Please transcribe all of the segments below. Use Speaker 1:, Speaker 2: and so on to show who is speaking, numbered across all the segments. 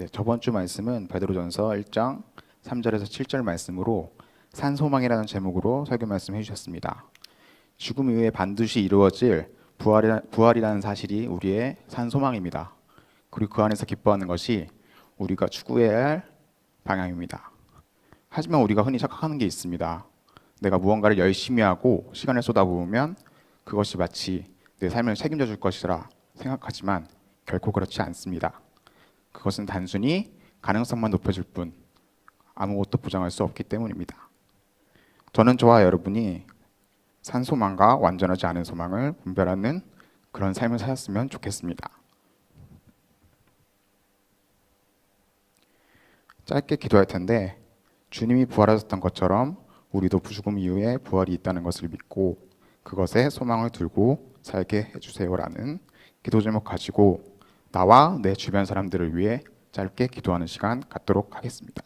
Speaker 1: 네, 저번 주 말씀은 베드로전서 1장 3절에서 7절 말씀으로 산소망이라는 제목으로 설교 말씀해 주셨습니다. 죽음 이후에 반드시 이루어질 부활이라는 사실이 우리의 산소망입니다. 그리고 그 안에서 기뻐하는 것이 우리가 추구해야 할 방향입니다. 하지만 우리가 흔히 착각하는 게 있습니다. 내가 무언가를 열심히 하고 시간을 쏟아부으면 그것이 마치 내 삶을 책임져 줄 것이라 생각하지만 결코 그렇지 않습니다. 그것은 단순히 가능성만 높여줄 뿐 아무것도 보장할 수 없기 때문입니다. 저는 저와 여러분이 산소망과 완전하지 않은 소망을 분별하는 그런 삶을 사셨으면 좋겠습니다. 짧게 기도할 텐데, 주님이 부활하셨던 것처럼 우리도 죽음 이후에 부활이 있다는 것을 믿고 그것에 소망을 두고 살게 해주세요라는 기도 제목 가지고 나와 내 주변 사람들을 위해 짧게 기도하는 시간 갖도록 하겠습니다.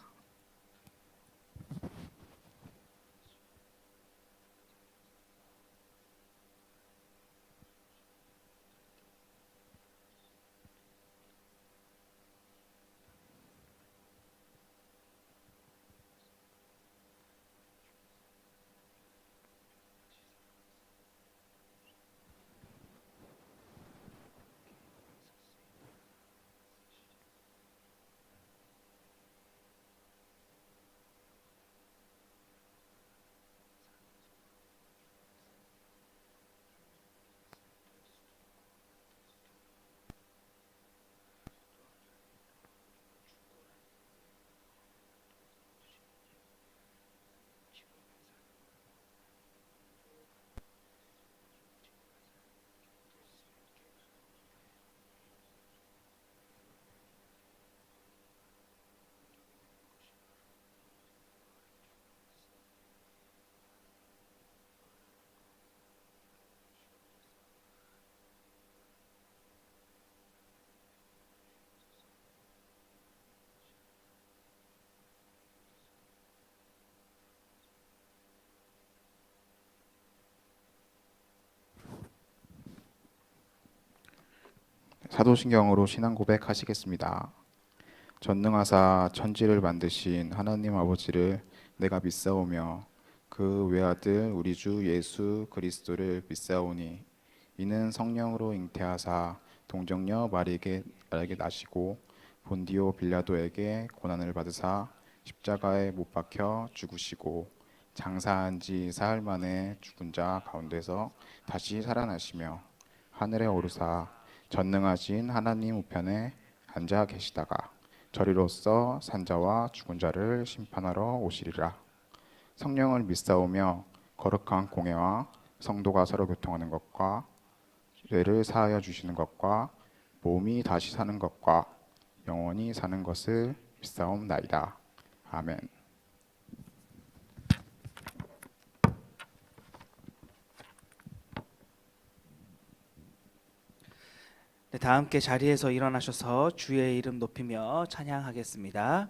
Speaker 1: 사도신경으로 신앙 고백하시겠습니다. 전능하사 천지를 만드신 하나님 아버지를 내가 믿사오며 그 외아들 우리 주 예수 그리스도를 믿사오니 이는 성령으로 잉태하사 동정녀 마리에게 나시고 본디오 빌라도에게 고난을 받으사 십자가에 못 박혀 죽으시고 장사한 지 사흘 만에 죽은 자 가운데서 다시 살아나시며 하늘에 오르사 전능하신 하나님 우편에 앉아 계시다가 저리로서 산자와 죽은 자를 심판하러 오시리라. 성령을 믿사오며 거룩한 공회와 성도가 서로 교통하는 것과 죄를 사하여 주시는 것과 몸이 다시 사는 것과 영원히 사는 것을 믿사옵나이다. 아멘.
Speaker 2: 네, 다 함께 자리에서 일어나셔서 주의 이름 높이며 찬양하겠습니다.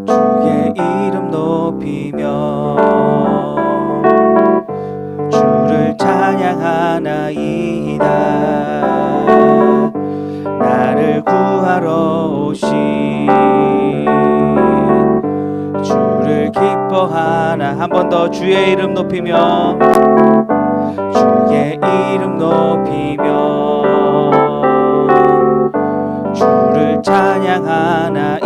Speaker 2: 주의 이름 높이며 주를 찬양하나이다. 나를 구하러 오신 주를 기뻐하나. 한 번 더 주의 이름 높이며 주의 이름 높이며 주를 찬양하나이다.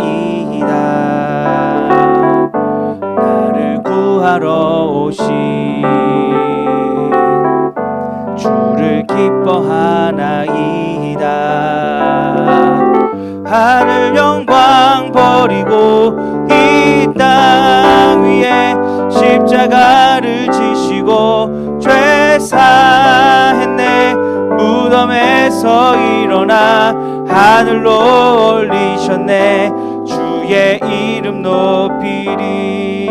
Speaker 2: 나를 구하러 오신 주를 기뻐하나이다. 하늘 영광 버리고 이 땅 위에 십자가를 지시고 죄 사했네. 무덤에서 일어나 하늘로 올리셨네. 주의 이름 높이리.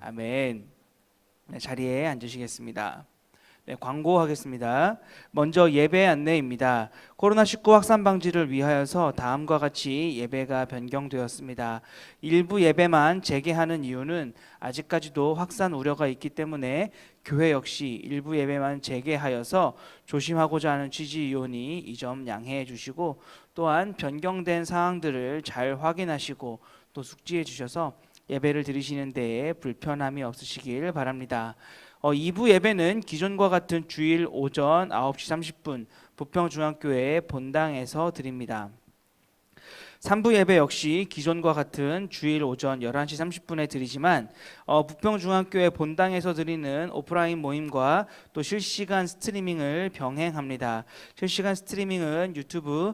Speaker 2: 아멘. 네, 자리에 앉으시겠습니다. 네, 광고하겠습니다. 먼저 예배 안내입니다. 코로나19 확산 방지를 위하여서 다음과 같이 예배가 변경되었습니다. 일부 예배만 재개하는 이유는 아직까지도 확산 우려가 있기 때문에 교회 역시 일부 예배만 재개하여서 조심하고자 하는 취지이오니 이 점 양해해 주시고, 또한 변경된 사항들을 잘 확인하시고 또 숙지해 주셔서 예배를 드리시는 데에 불편함이 없으시길 바랍니다. 2부 예배는 기존과 같은 주일 오전 9시 30분 부평중앙교회 본당에서 드립니다. 3부 예배 역시 기존과 같은 주일 오전 11시 30분에 드리지만 부평중앙교회 본당에서 드리는 오프라인 모임과 또 실시간 스트리밍을 병행합니다. 실시간 스트리밍은 유튜브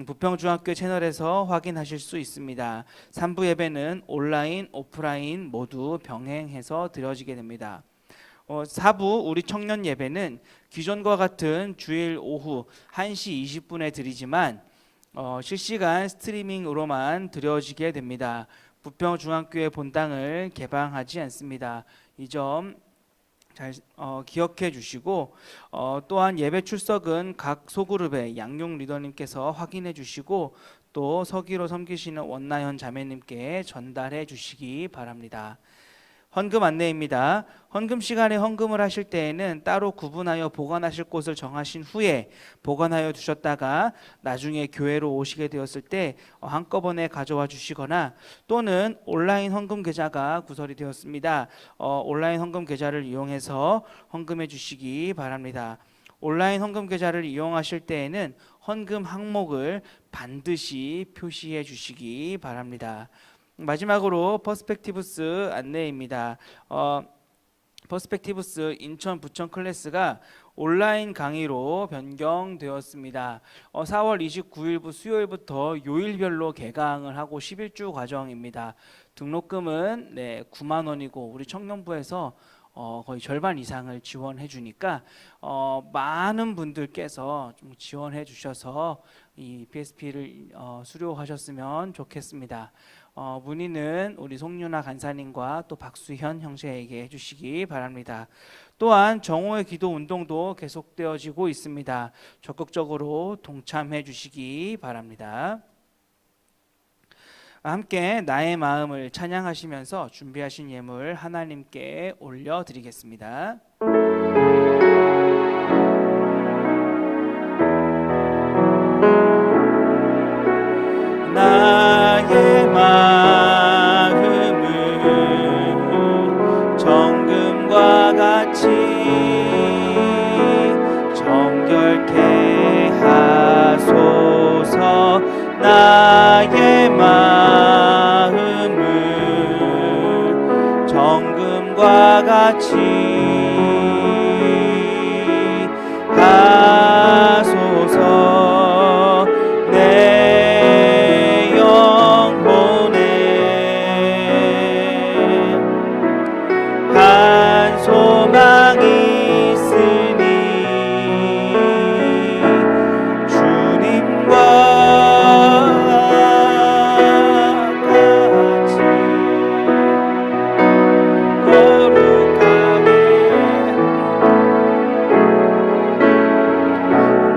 Speaker 2: 부평중학교 채널에서 확인하실 수 있습니다. 3부 예배는 온라인, 오프라인 모두 병행해서 드려지게 됩니다. 4부 우리 청년 예배는 기존과 같은 주일 오후 1시 20분에 드리지만 실시간 스트리밍으로만 드려지게 됩니다. 부평중학교의 본당을 개방하지 않습니다. 이 점 잘 기억해 주시고, 또한 예배 출석은 각 소그룹의 양육 리더님께서 확인해 주시고 또 서기로 섬기시는 원나현 자매님께 전달해 주시기 바랍니다. 헌금 안내입니다. 헌금 시간에 헌금을 하실 때에는 따로 구분하여 보관하실 곳을 정하신 후에 보관하여 두셨다가 나중에 교회로 오시게 되었을 때 한꺼번에 가져와 주시거나, 또는 온라인 헌금 계좌가 구설이 되었습니다. 온라인 헌금 계좌를 이용해서 헌금해 주시기 바랍니다. 온라인 헌금 계좌를 이용하실 때에는 헌금 항목을 반드시 표시해 주시기 바랍니다. 마지막으로 퍼스펙티브스 안내입니다. 퍼스펙티브스 인천 부천 클래스가 온라인 강의로 변경되었습니다. 4월 29일부 수요일부터 요일별로 개강을 하고 11주 과정입니다. 등록금은 9만 원이고 우리 청년부에서 거의 절반 이상을 지원해 주니까 많은 분들께서 좀 지원해 주셔서 이 PSP를 수료하셨으면 좋겠습니다. 문의는 우리 송윤아 간사님과 또 박수현 형제에게 해주시기 바랍니다. 또한 정오의 기도 운동도 계속되어지고 있습니다. 적극적으로 동참해 주시기 바랍니다. 함께 나의 마음을 찬양하시면서 준비하신 예물 하나님께 올려드리겠습니다. 나의 마음을 정금과 같이 정결케 하소서. 나의 마음을 정금과 같이 하소서. 내 영혼에 한 소망이 있으니 주님과 같이 거룩하게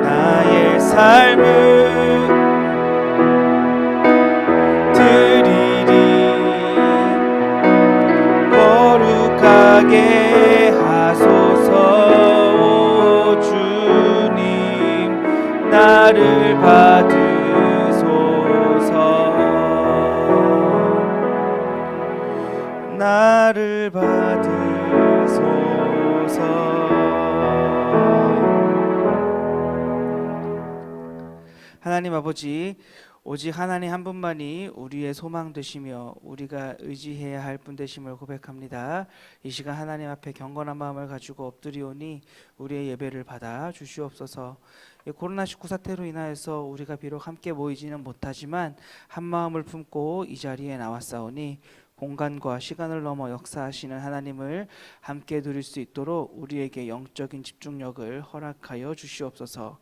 Speaker 2: 나의 삶을 드리리. 거룩하게 하소서. 오 주님 나를 받으소서. 나를 받으소서. 하나님 아버지, 오직 하나님 한 분만이 우리의 소망 되시며 우리가 의지해야 할 분 되심을 고백합니다. 이 시간 하나님 앞에 경건한 마음을 가지고 엎드리오니 우리의 예배를 받아 주시옵소서. 코로나19 사태로 인하여서 우리가 비록 함께 모이지는 못하지만 한 마음을 품고 이 자리에 나왔사오니 공간과 시간을 넘어 역사하시는 하나님을 함께 누릴 수 있도록 우리에게 영적인 집중력을 허락하여 주시옵소서.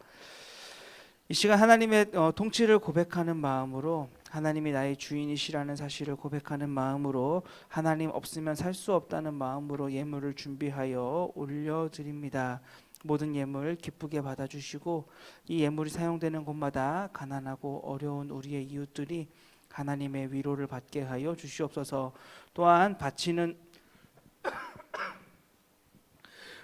Speaker 2: 이 시간 하나님의 통치를 고백하는 마음으로 하나님이 나의 주인이시라는 사실을 고백하는 마음으로 하나님 없으면 살 수 없다는 마음으로 예물을 준비하여 올려드립니다. 모든 예물 기쁘게 받아주시고 이 예물이 사용되는 곳마다 가난하고 어려운 우리의 이웃들이 하나님의 위로를 받게 하여 주시옵소서. 또한 바치는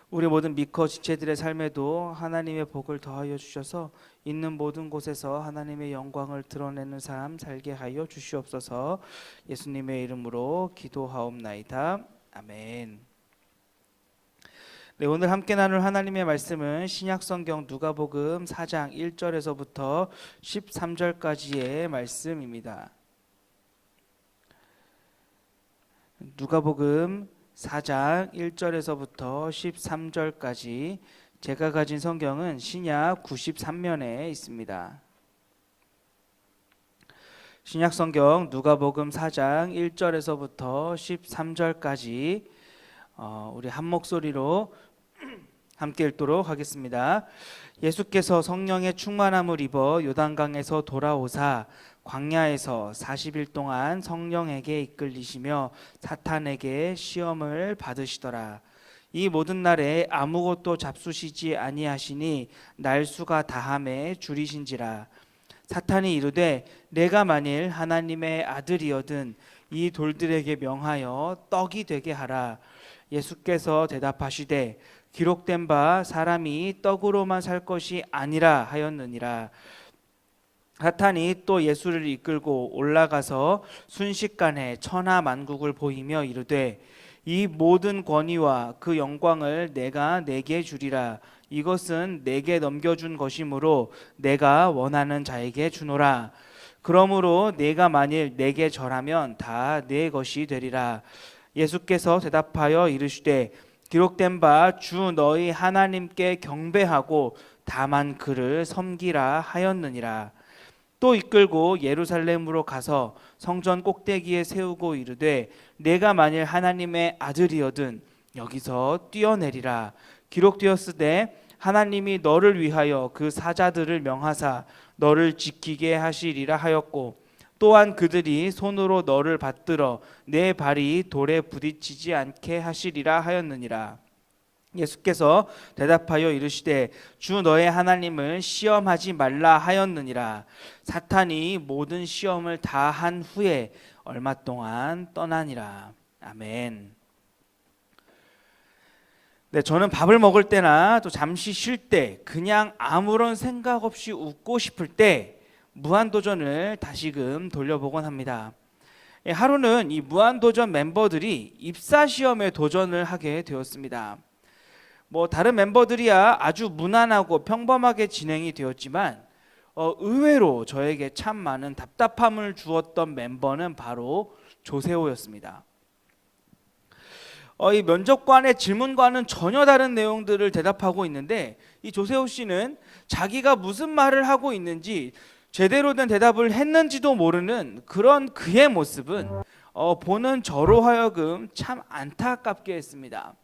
Speaker 2: 우리 모든 미커 지체들의 삶에도 하나님의 복을 더하여 주셔서 있는 모든 곳에서 하나님의 영광을 드러내는 삶 살게 하여 주시옵소서. 예수님의 이름으로 기도하옵나이다. 아멘. 네, 오늘 함께 나눌 하나님의 말씀은 신약성경 누가복음 4장 1절에서부터 13절까지의 말씀입니다. 누가복음 4장 1절에서부터 13절까지 제가 가진 성경은 신약 93면에 있습니다. 신약 성경 누가복음 4장 1절에서부터 13절까지 우리 한 목소리로 함께 읽도록 하겠습니다. 예수께서 성령의 충만함을 입어 요단강에서 돌아오사 광야에서 40일 동안 성령에게 이끌리시며 사탄에게 시험을 받으시더라. 이 모든 날에 아무것도 잡수시지 아니하시니 날수가 다함에 줄이신지라. 사탄이 이르되 내가 만일 하나님의 아들이거든 이 돌들에게 명하여 떡이 되게 하라. 예수께서 대답하시되 기록된 바 사람이 떡으로만 살 것이 아니라 하였느니라. 사탄이 또 예수를 이끌고 올라가서 순식간에 천하 만국을 보이며 이르되 이 모든 권위와 그 영광을 내가 내게 주리라. 이것은 내게 넘겨준 것이므로 내가 원하는 자에게 주노라. 그러므로 내가 만일 내게 절하면 다 내 것이 되리라. 예수께서 대답하여 이르시되 기록된 바 주 너희 하나님께 경배하고 다만 그를 섬기라 하였느니라. 또 이끌고 예루살렘으로 가서 성전 꼭대기에 세우고 이르되 내가 만일 하나님의 아들이거든 여기서 뛰어내리라. 기록되었으되 하나님이 너를 위하여 그 사자들을 명하사 너를 지키게 하시리라 하였고 또한 그들이 손으로 너를 받들어 내 발이 돌에 부딪히지 않게 하시리라 하였느니라. 예수께서 대답하여 이르시되 주 너의 하나님을 시험하지 말라 하였느니라. 사탄이 모든 시험을 다 한 후에 얼마 동안 떠나니라. 아멘. 네, 저는 밥을 먹을 때나 또 잠시 쉴 때 그냥 아무런 생각 없이 웃고 싶을 때 무한도전을 다시금 돌려보곤 합니다. 하루는 이 무한도전 멤버들이 입사시험에 도전을 하게 되었습니다. 다른 멤버들이야 아주 무난하고 평범하게 진행이 되었지만 의외로 저에게 참 많은 답답함을 주었던 멤버는 바로 조세호였습니다. 이 면접관의 질문과는 전혀 다른 내용들을 대답하고 있는데 이 조세호 씨는 자기가 무슨 말을 하고 있는지 제대로 된 대답을 했는지도 모르는 그런 그의 모습은 보는 저로 하여금 참 안타깝게 했습니다.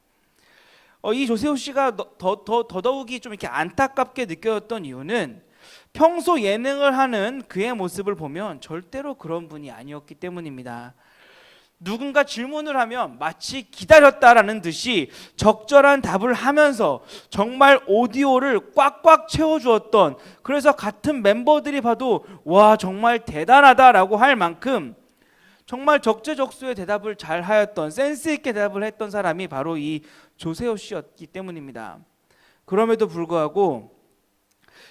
Speaker 2: 이 조세호 씨가 더더욱이 좀 이렇게 안타깝게 느껴졌던 이유는 평소 예능을 하는 그의 모습을 보면 절대로 그런 분이 아니었기 때문입니다. 누군가 질문을 하면 마치 기다렸다라는 듯이 적절한 답을 하면서 정말 오디오를 꽉꽉 채워주었던, 그래서 같은 멤버들이 봐도 와 정말 대단하다라고 할 만큼 정말 적재적소에 대답을 잘 하였던, 센스 있게 대답을 했던 사람이 바로 이 조세호 씨였기 때문입니다. 그럼에도 불구하고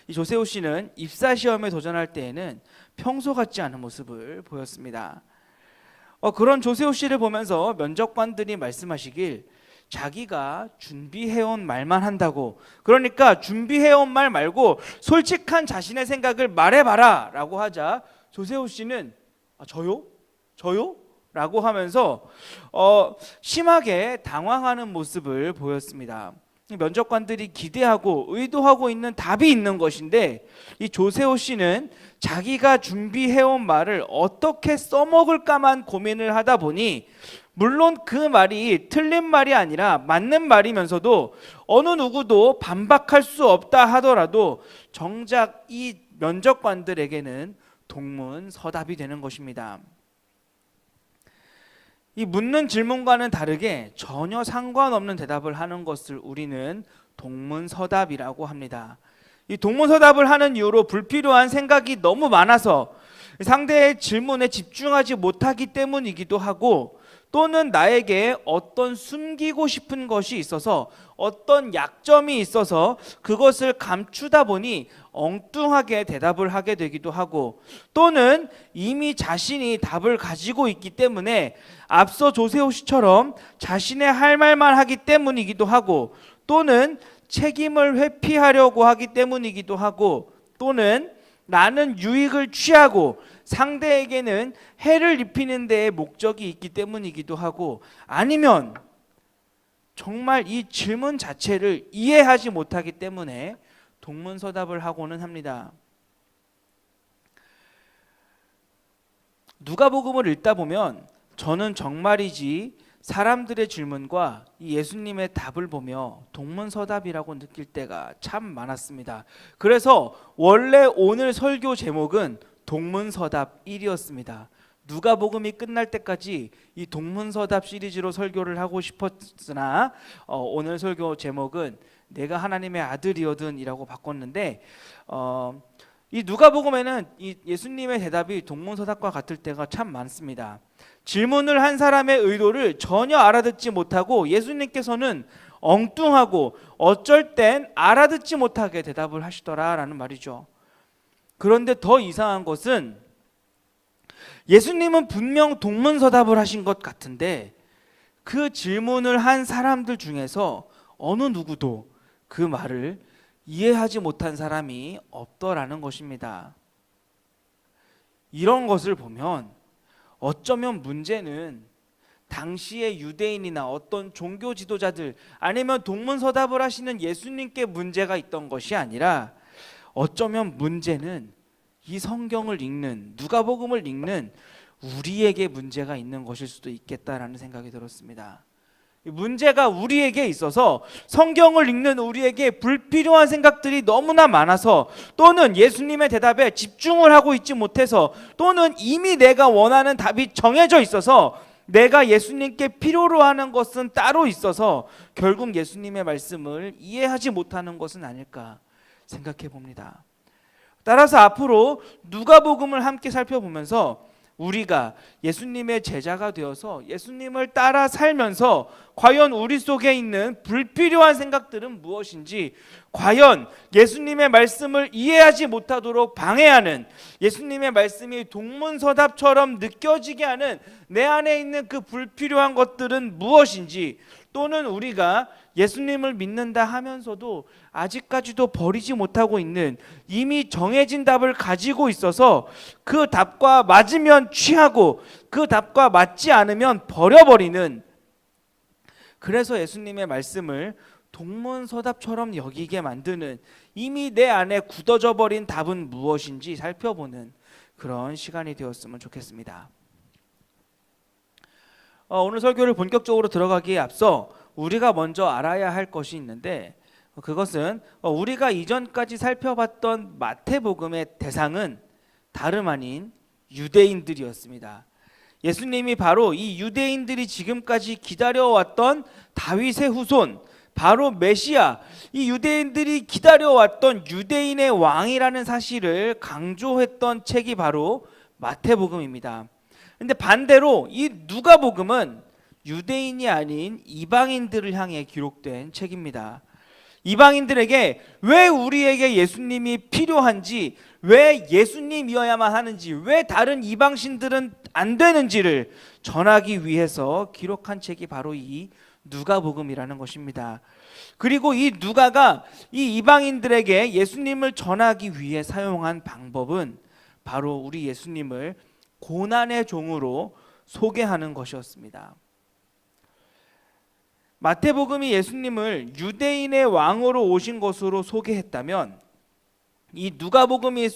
Speaker 2: 이 조세호 씨는 입사시험에 도전할 때에는 평소 같지 않은 모습을 보였습니다. 그런 조세호 씨를 보면서 면접관들이 말씀하시길 자기가 준비해온 말만 한다고, 그러니까 준비해온 말 말고 솔직한 자신의 생각을 말해봐라 라고 하자 조세호 씨는 저요? 저요? 라고 하면서 심하게 당황하는 모습을 보였습니다. 면접관들이 기대하고 의도하고 있는 답이 있는 것인데 이 조세호 씨는 자기가 준비해온 말을 어떻게 써먹을까만 고민을 하다 보니, 물론 그 말이 틀린 말이 아니라 맞는 말이면서도 어느 누구도 반박할 수 없다 하더라도 정작 이 면접관들에게는 동문서답이 되는 것입니다. 이 묻는 질문과는 다르게 전혀 상관없는 대답을 하는 것을 우리는 동문서답이라고 합니다. 이 동문서답을 하는 이유로 불필요한 생각이 너무 많아서 상대의 질문에 집중하지 못하기 때문이기도 하고, 또는 나에게 어떤 숨기고 싶은 것이 있어서, 어떤 약점이 있어서 그것을 감추다 보니 엉뚱하게 대답을 하게 되기도 하고, 또는 이미 자신이 답을 가지고 있기 때문에 앞서 조세호 씨처럼 자신의 할 말만 하기 때문이기도 하고, 또는 책임을 회피하려고 하기 때문이기도 하고, 또는 나는 유익을 취하고 상대에게는 해를 입히는 데에 목적이 있기 때문이기도 하고, 아니면 정말 이 질문 자체를 이해하지 못하기 때문에 동문서답을 하고는 합니다. 누가복음을 읽다 보면 저는 정말이지 사람들의 질문과 예수님의 답을 보며 동문서답이라고 느낄 때가 참 많았습니다. 그래서 원래 오늘 설교 제목은 동문서답 1이었습니다. 누가복음이 끝날 때까지 이 동문서답 시리즈로 설교를 하고 싶었으나 오늘 설교 제목은 내가 하나님의 아들이거든이라고 바꿨는데, 이 누가복음에는 이 예수님의 대답이 동문서답과 같을 때가 참 많습니다. 질문을 한 사람의 의도를 전혀 알아듣지 못하고 예수님께서는 엉뚱하고 어쩔 땐 알아듣지 못하게 대답을 하시더라라는 말이죠. 그런데 더 이상한 것은 예수님은 분명 동문서답을 하신 것 같은데 그 질문을 한 사람들 중에서 어느 누구도 그 말을 이해하지 못한 사람이 없더라는 것입니다. 이런 것을 보면 어쩌면 문제는 당시의 유대인이나 어떤 종교 지도자들, 아니면 동문서답을 하시는 예수님께 문제가 있던 것이 아니라, 어쩌면 문제는 이 성경을 읽는, 누가복음을 읽는 우리에게 문제가 있는 것일 수도 있겠다라는 생각이 들었습니다. 문제가 우리에게 있어서 성경을 읽는 우리에게 불필요한 생각들이 너무나 많아서, 또는 예수님의 대답에 집중을 하고 있지 못해서, 또는 이미 내가 원하는 답이 정해져 있어서 내가 예수님께 필요로 하는 것은 따로 있어서 결국 예수님의 말씀을 이해하지 못하는 것은 아닐까 생각해 봅니다. 따라서 앞으로 누가복음을 함께 살펴보면서 우리가 예수님의 제자가 되어서 예수님을 따라 살면서 과연 우리 속에 있는 불필요한 생각들은 무엇인지, 과연 예수님의 말씀을 이해하지 못하도록 방해하는, 예수님의 말씀이 동문서답처럼 느껴지게 하는 내 안에 있는 그 불필요한 것들은 무엇인지, 또는 우리가 예수님을 믿는다 하면서도 아직까지도 버리지 못하고 있는 이미 정해진 답을 가지고 있어서 그 답과 맞으면 취하고 그 답과 맞지 않으면 버려버리는, 그래서 예수님의 말씀을 동문서답처럼 여기게 만드는, 이미 내 안에 굳어져 버린 답은 무엇인지 살펴보는 그런 시간이 되었으면 좋겠습니다. 오늘 설교를 본격적으로 들어가기에 앞서 우리가 먼저 알아야 할 것이 있는데, 그것은 우리가 이전까지 살펴봤던 마태복음의 대상은 다름 아닌 유대인들이었습니다. 예수님이 바로 이 유대인들이 지금까지 기다려왔던 다윗의 후손, 바로 메시아, 이 유대인들이 기다려왔던 유대인의 왕이라는 사실을 강조했던 책이 바로 마태복음입니다. 근데 반대로 이 누가복음은 유대인이 아닌 이방인들을 향해 기록된 책입니다. 이방인들에게 왜 우리에게 예수님이 필요한지, 왜 예수님이어야만 하는지, 왜 다른 이방신들은 안 되는지를 전하기 위해서 기록한 책이 바로 이 누가복음이라는 것입니다. 그리고 이 누가가 이 이방인들에게 예수님을 전하기 위해 사용한 방법은 바로 우리 예수님을 고난의 종으로 소개하는 것이었습니다. 마태복음이 예수님을 유대인의 왕으로 오신 것으로 소개했다면, 이 누가복음이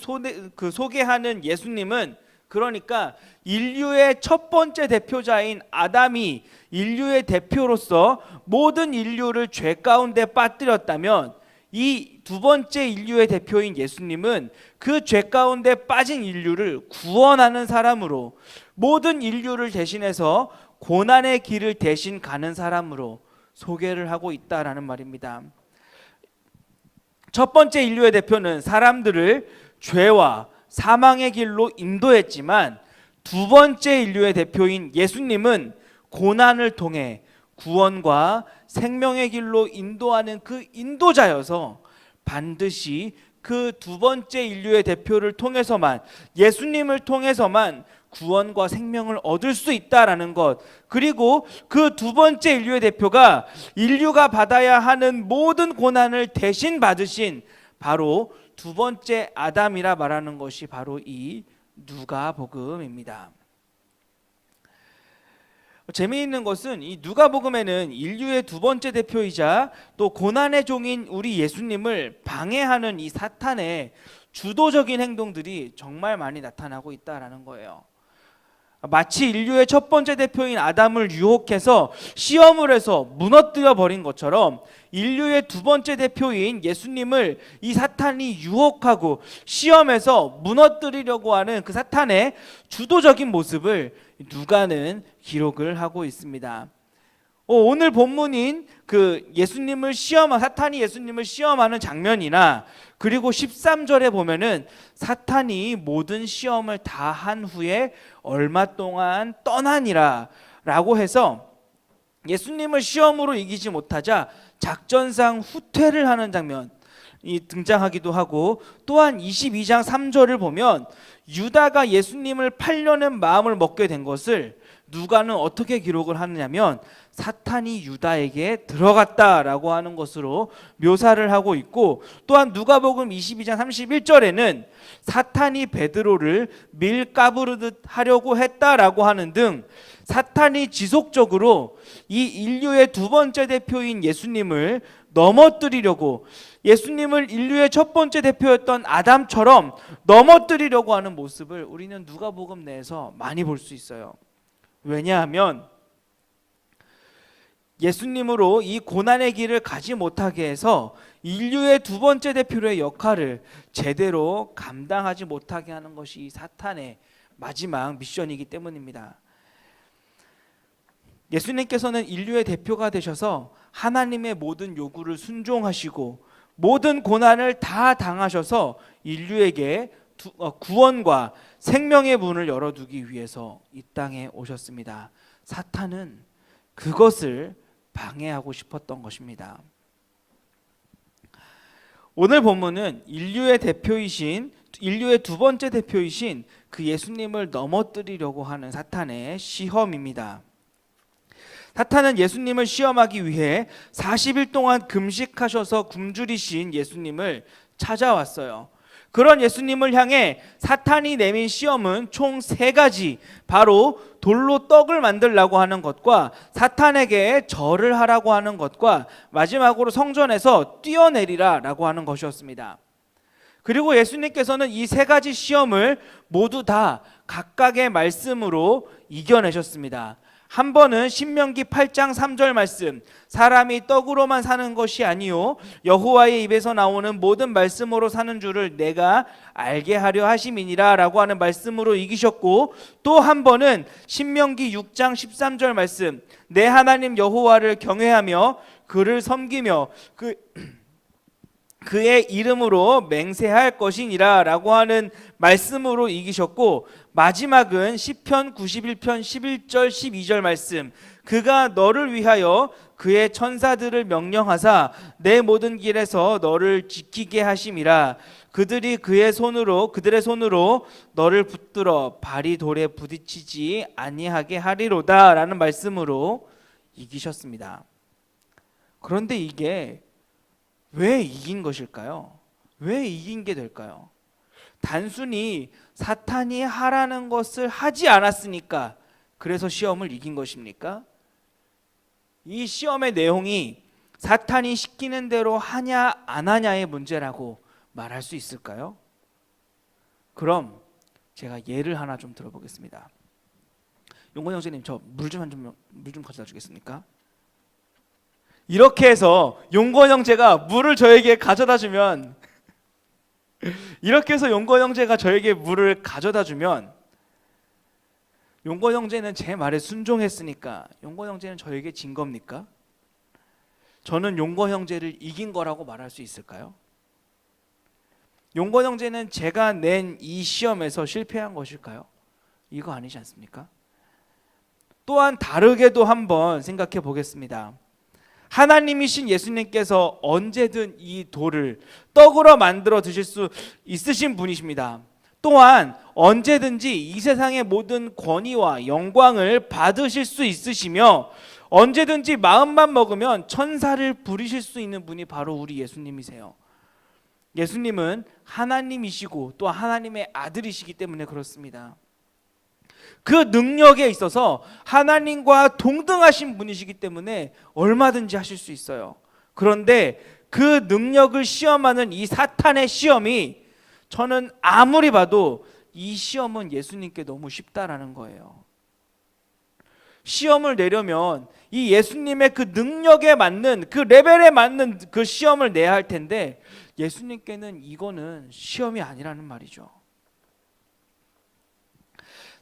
Speaker 2: 소개하는 예수님은, 그러니까 인류의 첫 번째 대표자인 아담이 인류의 대표로서 모든 인류를 죄 가운데 빠뜨렸다면, 이 두 번째 인류의 대표인 예수님은 그 죄 가운데 빠진 인류를 구원하는 사람으로, 모든 인류를 대신해서 고난의 길을 대신 가는 사람으로 소개를 하고 있다라는 말입니다. 첫 번째 인류의 대표는 사람들을 죄와 사망의 길로 인도했지만, 두 번째 인류의 대표인 예수님은 고난을 통해 구원과 생명의 길로 인도하는 그 인도자여서 반드시 그 두 번째 인류의 대표를 통해서만, 예수님을 통해서만 구원과 생명을 얻을 수 있다라는 것, 그리고 그 두 번째 인류의 대표가 인류가 받아야 하는 모든 고난을 대신 받으신 바로 두 번째 아담이라 말하는 것이 바로 이 누가복음입니다. 재미있는 것은 이 누가복음에는 인류의 두 번째 대표이자 또 고난의 종인 우리 예수님을 방해하는 이 사탄의 주도적인 행동들이 정말 많이 나타나고 있다라는 거예요. 마치 인류의 첫 번째 대표인 아담을 유혹해서 시험을 해서 무너뜨려 버린 것처럼, 인류의 두 번째 대표인 예수님을 이 사탄이 유혹하고 시험해서 무너뜨리려고 하는 그 사탄의 주도적인 모습을 누가는 기록을 하고 있습니다. 오늘 본문인 그 사탄이 예수님을 시험하는 장면이나, 그리고 13절에 보면은 사탄이 모든 시험을 다 한 후에 얼마 동안 떠나니라 라고 해서 예수님을 시험으로 이기지 못하자 작전상 후퇴를 하는 장면이 등장하기도 하고, 또한 22장 3절을 보면 유다가 예수님을 팔려는 마음을 먹게 된 것을 누가는 어떻게 기록을 하느냐면 사탄이 유다에게 들어갔다라고 하는 것으로 묘사를 하고 있고, 또한 누가복음 22장 31절에는 사탄이 베드로를 밀가부르듯 하려고 했다라고 하는 등 사탄이 지속적으로 이 인류의 두 번째 대표인 예수님을 넘어뜨리려고, 예수님을 인류의 첫 번째 대표였던 아담처럼 넘어뜨리려고 하는 모습을 우리는 누가복음 내에서 많이 볼 수 있어요. 왜냐하면 예수님으로 이 고난의 길을 가지 못하게 해서 인류의 두 번째 대표의 역할을 제대로 감당하지 못하게 하는 것이 이 사탄의 마지막 미션이기 때문입니다. 예수님께서는 인류의 대표가 되셔서 하나님의 모든 요구를 순종하시고 모든 고난을 다 당하셔서 인류에게 구원과 생명의 문을 열어두기 위해서 이 땅에 오셨습니다. 사탄은 그것을 방해하고 싶었던 것입니다. 오늘 본문은 인류의 두 번째 대표이신 그 예수님을 넘어뜨리려고 하는 사탄의 시험입니다. 사탄은 예수님을 시험하기 위해 40일 동안 금식하셔서 굶주리신 예수님을 찾아왔어요. 그런 예수님을 향해 사탄이 내민 시험은 총 3가지, 바로 돌로 떡을 만들라고 하는 것과 사탄에게 절을 하라고 하는 것과 마지막으로 성전에서 뛰어내리라 라고 하는 것이었습니다. 그리고 예수님께서는 이 3가지 시험을 모두 다 각각의 말씀으로 이겨내셨습니다. 한 번은 신명기 8장 3절 말씀, 사람이 떡으로만 사는 것이 아니요 여호와의 입에서 나오는 모든 말씀으로 사는 줄을 내가 알게 하려 하심이니라 라고 하는 말씀으로 이기셨고, 또 한 번은 신명기 6장 13절 말씀, 내 하나님 여호와를 경외하며 그를 섬기며 그의 이름으로 맹세할 것이니라 라고 하는 말씀으로 이기셨고, 마지막은 시편 91편 11절 12절 말씀, 그가 너를 위하여 그의 천사들을 명령하사 내 모든 길에서 너를 지키게 하심이라, 그들의 손으로 너를 붙들어 발이 돌에 부딪히지 아니하게 하리로다 라는 말씀으로 이기셨습니다. 그런데 이게 왜 이긴 것일까요? 왜 이긴 게 될까요? 단순히 사탄이 하라는 것을 하지 않았으니까 그래서 시험을 이긴 것입니까? 이 시험의 내용이 사탄이 시키는 대로 하냐 안 하냐의 문제라고 말할 수 있을까요? 그럼 제가 예를 하나 좀 들어보겠습니다. 용건 형제님, 저 물 좀 가져다 주겠습니까? 이렇게 해서 용건 형제가 물을 저에게 가져다 주면 이렇게 해서 용건 형제가 저에게 물을 가져다 주면 용건 형제는 제 말에 순종했으니까 용건 형제는 저에게 진 겁니까? 저는 용건 형제를 이긴 거라고 말할 수 있을까요? 용건 형제는 제가 낸 이 시험에서 실패한 것일까요? 이거 아니지 않습니까? 또한 다르게도 한번 생각해 보겠습니다. 하나님이신 예수님께서 언제든 이 돌을 떡으로 만들어 드실 수 있으신 분이십니다. 또한 언제든지 이 세상의 모든 권위와 영광을 받으실 수 있으시며 언제든지 마음만 먹으면 천사를 부리실 수 있는 분이 바로 우리 예수님이세요. 예수님은 하나님이시고 또 하나님의 아들이시기 때문에 그렇습니다. 그 능력에 있어서 하나님과 동등하신 분이시기 때문에 얼마든지 하실 수 있어요. 그런데 그 능력을 시험하는 이 사탄의 시험이 저는 아무리 봐도 이 시험은 예수님께 너무 쉽다라는 거예요. 시험을 내려면 이 예수님의 그 능력에 맞는 그 레벨에 맞는 그 시험을 내야 할 텐데 예수님께는 이거는 시험이 아니라는 말이죠.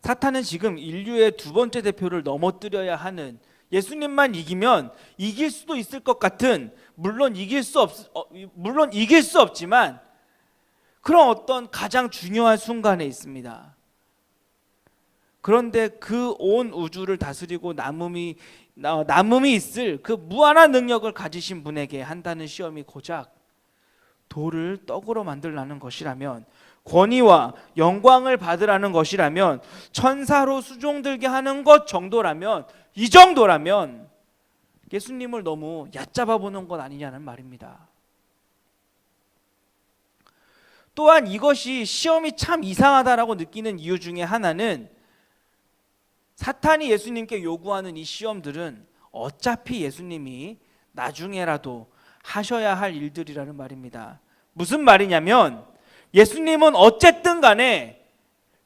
Speaker 2: 사탄은 지금 인류의 두 번째 대표를 넘어뜨려야 하는, 예수님만 이기면 이길 수도 있을 것 같은, 물론 이길 수 없지만 그런 어떤 가장 중요한 순간에 있습니다. 그런데 그 온 우주를 다스리고 남음이 있을 그 무한한 능력을 가지신 분에게 한다는 시험이 고작 돌을 떡으로 만들라는 것이라면, 권위와 영광을 받으라는 것이라면, 천사로 수종들게 하는 것 정도라면, 이 정도라면 예수님을 너무 얕잡아 보는 것 아니냐는 말입니다. 또한 이것이 시험이 참 이상하다라고 느끼는 이유 중에 하나는 사탄이 예수님께 요구하는 이 시험들은 어차피 예수님이 나중에라도 하셔야 할 일들이라는 말입니다. 무슨 말이냐면 예수님은 어쨌든 간에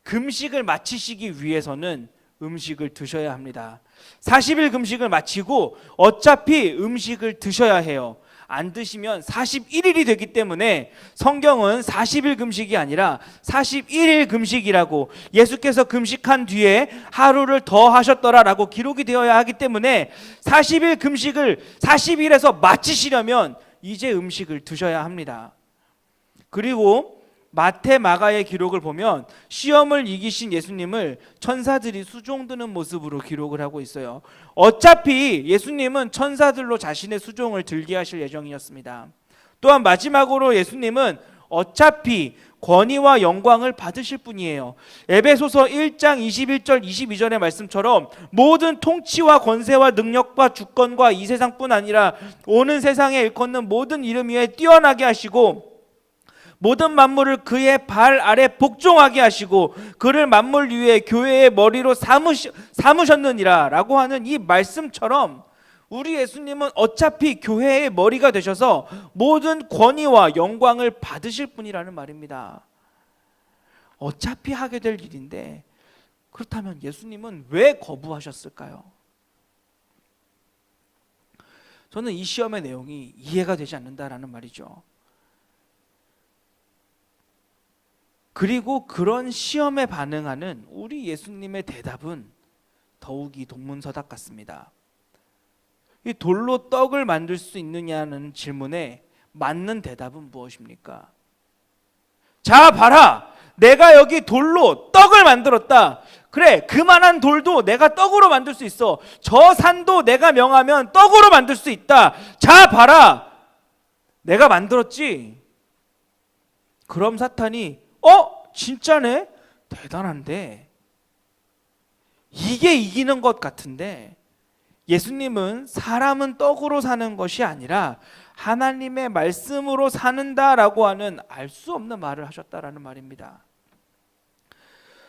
Speaker 2: 금식을 마치시기 위해서는 음식을 드셔야 합니다. 40일 금식을 마치고 어차피 음식을 드셔야 해요. 안 드시면 41일이 되기 때문에 성경은 40일 금식이 아니라 41일 금식이라고, 예수께서 금식한 뒤에 하루를 더 하셨더라라고 기록이 되어야 하기 때문에 40일 금식을 40일에서 마치시려면 이제 음식을 드셔야 합니다. 그리고 마태, 마가의 기록을 보면 시험을 이기신 예수님을 천사들이 수종드는 모습으로 기록을 하고 있어요. 어차피 예수님은 천사들로 자신의 수종을 들게 하실 예정이었습니다. 또한 마지막으로 예수님은 어차피 권위와 영광을 받으실 분이에요. 에베소서 1장 21절 22절의 말씀처럼 모든 통치와 권세와 능력과 주권과 이 세상뿐 아니라 오는 세상에 일컫는 모든 이름 위에 뛰어나게 하시고 모든 만물을 그의 발 아래 복종하게 하시고 그를 만물 위에 교회의 머리로 삼으셨느니라 라고 하는 이 말씀처럼 우리 예수님은 어차피 교회의 머리가 되셔서 모든 권위와 영광을 받으실 분이라는 말입니다. 어차피 하게 될 일인데 그렇다면 예수님은 왜 거부하셨을까요? 저는 이 시험의 내용이 이해가 되지 않는다라는 말이죠. 그리고 그런 시험에 반응하는 우리 예수님의 대답은 더욱이 동문서답 같습니다. 이 돌로 떡을 만들 수 있느냐는 질문에 맞는 대답은 무엇입니까? 자, 봐라! 내가 여기 돌로 떡을 만들었다. 그래, 그만한 돌도 내가 떡으로 만들 수 있어. 저 산도 내가 명하면 떡으로 만들 수 있다. 자, 봐라! 내가 만들었지? 그럼 사탄이 진짜네? 대단한데? 이게 이기는 것 같은데 예수님은 사람은 떡으로 사는 것이 아니라 하나님의 말씀으로 사는다라고 하는 알 수 없는 말을 하셨다라는 말입니다.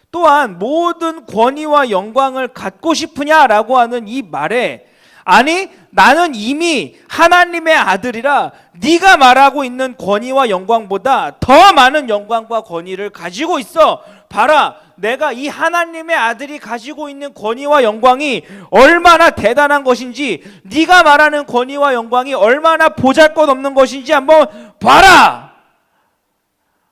Speaker 2: 또한 모든 권위와 영광을 갖고 싶으냐라고 하는 이 말에 아니 나는 이미 하나님의 아들이라 네가 말하고 있는 권위와 영광보다 더 많은 영광과 권위를 가지고 있어. 봐라, 내가 이 하나님의 아들이 가지고 있는 권위와 영광이 얼마나 대단한 것인지, 네가 말하는 권위와 영광이 얼마나 보잘것없는 것인지 한번 봐라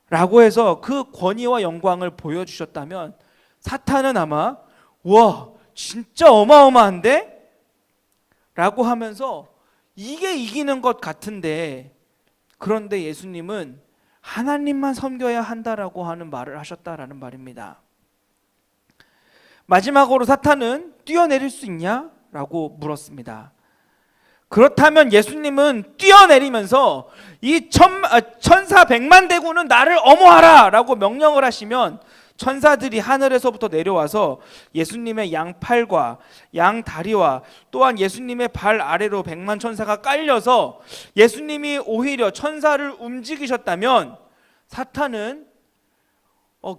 Speaker 2: 라고 해서 그 권위와 영광을 보여주셨다면 사탄은 아마 와 진짜 어마어마한데? 라고 하면서 이게 이기는 것 같은데, 그런데 예수님은 하나님만 섬겨야 한다라고 하는 말을 하셨다라는 말입니다. 마지막으로 사탄은 뛰어내릴 수 있냐? 라고 물었습니다. 그렇다면 예수님은 뛰어내리면서 이 천사 100만 대군은 나를 엄호하라 라고 명령을 하시면 천사들이 하늘에서부터 내려와서 예수님의 양팔과 양다리와 또한 예수님의 발 아래로 100만 천사가 깔려서 예수님이 오히려 천사를 움직이셨다면 사탄은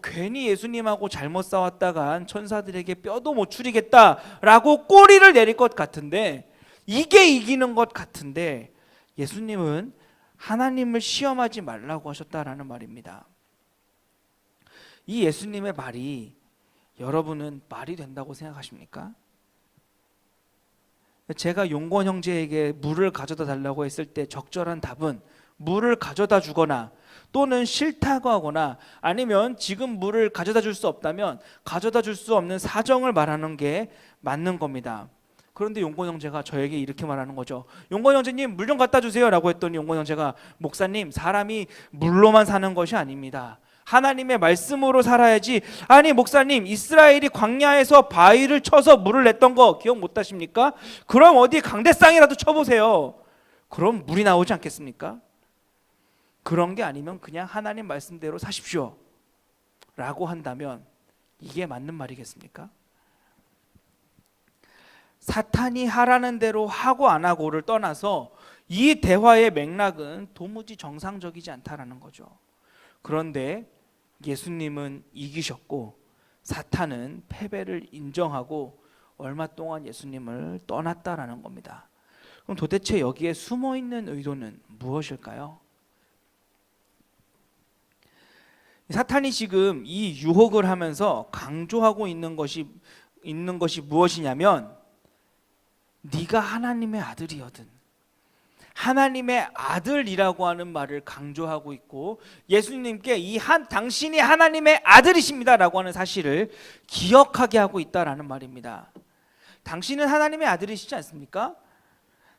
Speaker 2: 괜히 예수님하고 잘못 싸웠다간 천사들에게 뼈도 못 추리겠다라고 꼬리를 내릴 것 같은데, 이게 이기는 것 같은데 예수님은 하나님을 시험하지 말라고 하셨다라는 말입니다. 이 예수님의 말이 여러분은 말이 된다고 생각하십니까? 제가 용권 형제에게 물을 가져다 달라고 했을 때 적절한 답은 물을 가져다 주거나 또는 싫다고 하거나 아니면 지금 물을 가져다 줄 수 없다면 가져다 줄 수 없는 사정을 말하는 게 맞는 겁니다. 그런데 용권 형제가 저에게 이렇게 말하는 거죠. 용권 형제님 물 좀 갖다 주세요 라고 했더니 용권 형제가 목사님 사람이 물로만 사는 것이 아닙니다. 하나님의 말씀으로 살아야지. 아니 목사님 이스라엘이 광야에서 바위를 쳐서 물을 냈던 거 기억 못 하십니까? 그럼 어디 강대상이라도 쳐보세요. 그럼 물이 나오지 않겠습니까? 그런 게 아니면 그냥 하나님 말씀대로 사십시오 라고 한다면 이게 맞는 말이겠습니까? 사탄이 하라는 대로 하고 안 하고를 떠나서 이 대화의 맥락은 도무지 정상적이지 않다라는 거죠. 그런데 예수님은 이기셨고 사탄은 패배를 인정하고 얼마 동안 예수님을 떠났다라는 겁니다. 그럼 도대체 여기에 숨어 있는 의도는 무엇일까요? 사탄이 지금 이 유혹을 하면서 강조하고 있는 것이 무엇이냐면, 네가 하나님의 아들이거든. 하나님의 아들이라고 하는 말을 강조하고 있고 예수님께 당신이 하나님의 아들이십니다라고 하는 사실을 기억하게 하고 있다라는 말입니다. 당신은 하나님의 아들이시지 않습니까?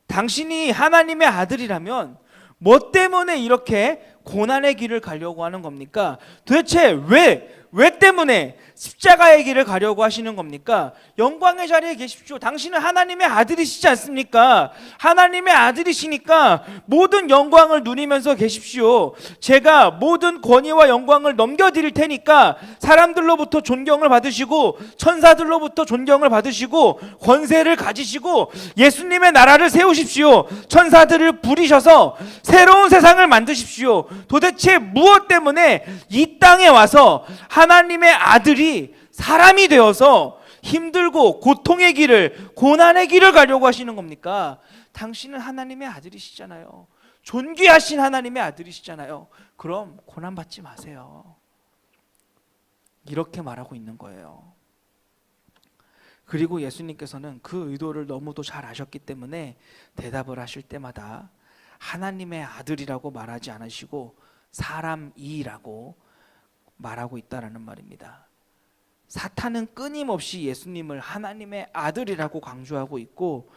Speaker 2: 당신이 하나님의 아들이라면 뭐 때문에 이렇게 고난의 길을 가려고 하는 겁니까? 도대체 왜 때문에 십자가의 길을 가려고 하시는 겁니까? 영광의 자리에 계십시오. 당신은 하나님의 아들이시지 않습니까? 하나님의 아들이시니까 모든 영광을 누리면서 계십시오. 제가 모든 권위와 영광을 넘겨드릴 테니까 사람들로부터 존경을 받으시고 천사들로부터 존경을 받으시고 권세를 가지시고 예수님의 나라를 세우십시오. 천사들을 부리셔서 새로운 세상을 만드십시오. 도대체 무엇 때문에 이 땅에 와서 하나님의 아들이 사람이 되어서 힘들고 고통의 길을, 고난의 길을 가려고 하시는 겁니까? 당신은 하나님의 아들이시잖아요. 존귀하신 하나님의 아들이시잖아요. 그럼 고난받지 마세요. 이렇게 말하고 있는 거예요. 그리고 예수님께서는 그 의도를 너무도 잘 아셨기 때문에 대답을 하실 때마다 하나님의 아들이라고 말하지 않으시고 사람이라고 말하고 있다라는 말입니다. 사탄은 끊임없이 예수님을 하나님의 아들이라고 강조하고 있고